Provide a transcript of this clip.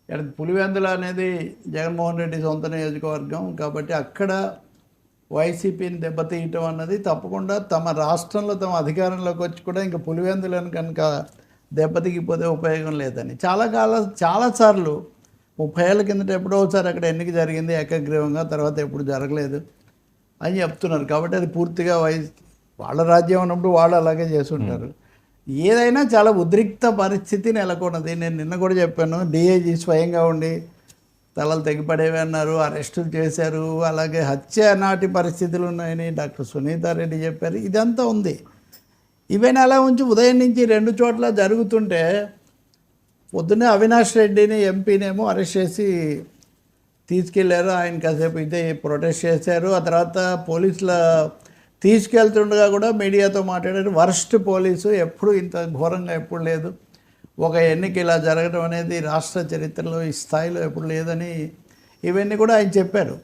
ఇక్కడ పులివెందుల అనేది జగన్మోహన్ రెడ్డి సొంత నియోజకవర్గం కాబట్టి అక్కడ వైసీపీని దెబ్బతీయటం అన్నది తప్పకుండా తమ రాష్ట్రంలో తమ అధికారంలోకి వచ్చి కూడా ఇంకా పులివెందులను కనుక దెబ్బతికిపోతే ఉపయోగం లేదని చాలాసార్లు 30 ఏళ్ళ కిందట ఎప్పుడో ఒకసారి అక్కడ ఎన్నిక జరిగింది ఏకగ్రీవంగా, తర్వాత ఎప్పుడు జరగలేదు అని చెప్తున్నారు. కాబట్టి అది పూర్తిగా వాళ్ళ రాజ్యం ఉన్నప్పుడు వాళ్ళు అలాగే చేస్తుంటారు. ఏదైనా చాలా ఉద్రిక్త పరిస్థితి నెలకొన్నది. నేను నిన్న కూడా చెప్పాను, డిఐజీ స్వయంగా ఉండి తలలు తెగిపడేవి అన్నారు, అరెస్టులు చేశారు, అలాగే హత్య నాటి పరిస్థితులు ఉన్నాయని డాక్టర్ సునీతారెడ్డి చెప్పారు. ఇదంతా ఉంది. ఇవన్నీ అలా ఉంచి ఉదయం నుంచి 2 చోట్ల జరుగుతుంటే పొద్దున్నే అవినాష్ రెడ్డిని ఎంపీనేమో అరెస్ట్ చేసి తీసుకెళ్లారు. ఆయన కాసేపు ఇదే ప్రొటెస్ట్ చేశారు. ఆ తర్వాత పోలీసుల తీసుకెళ్తుండగా కూడా మీడియాతో మాట్లాడారు. వరస్ట్ పోలీసు, ఎప్పుడు ఇంత ఘోరంగా ఎప్పుడు లేదు, ఒక ఎన్నిక ఇలా జరగడం అనేది రాష్ట్ర చరిత్రలో ఈ స్థాయిలో ఎప్పుడు లేదని ఇవన్నీ కూడా ఆయన చెప్పారు.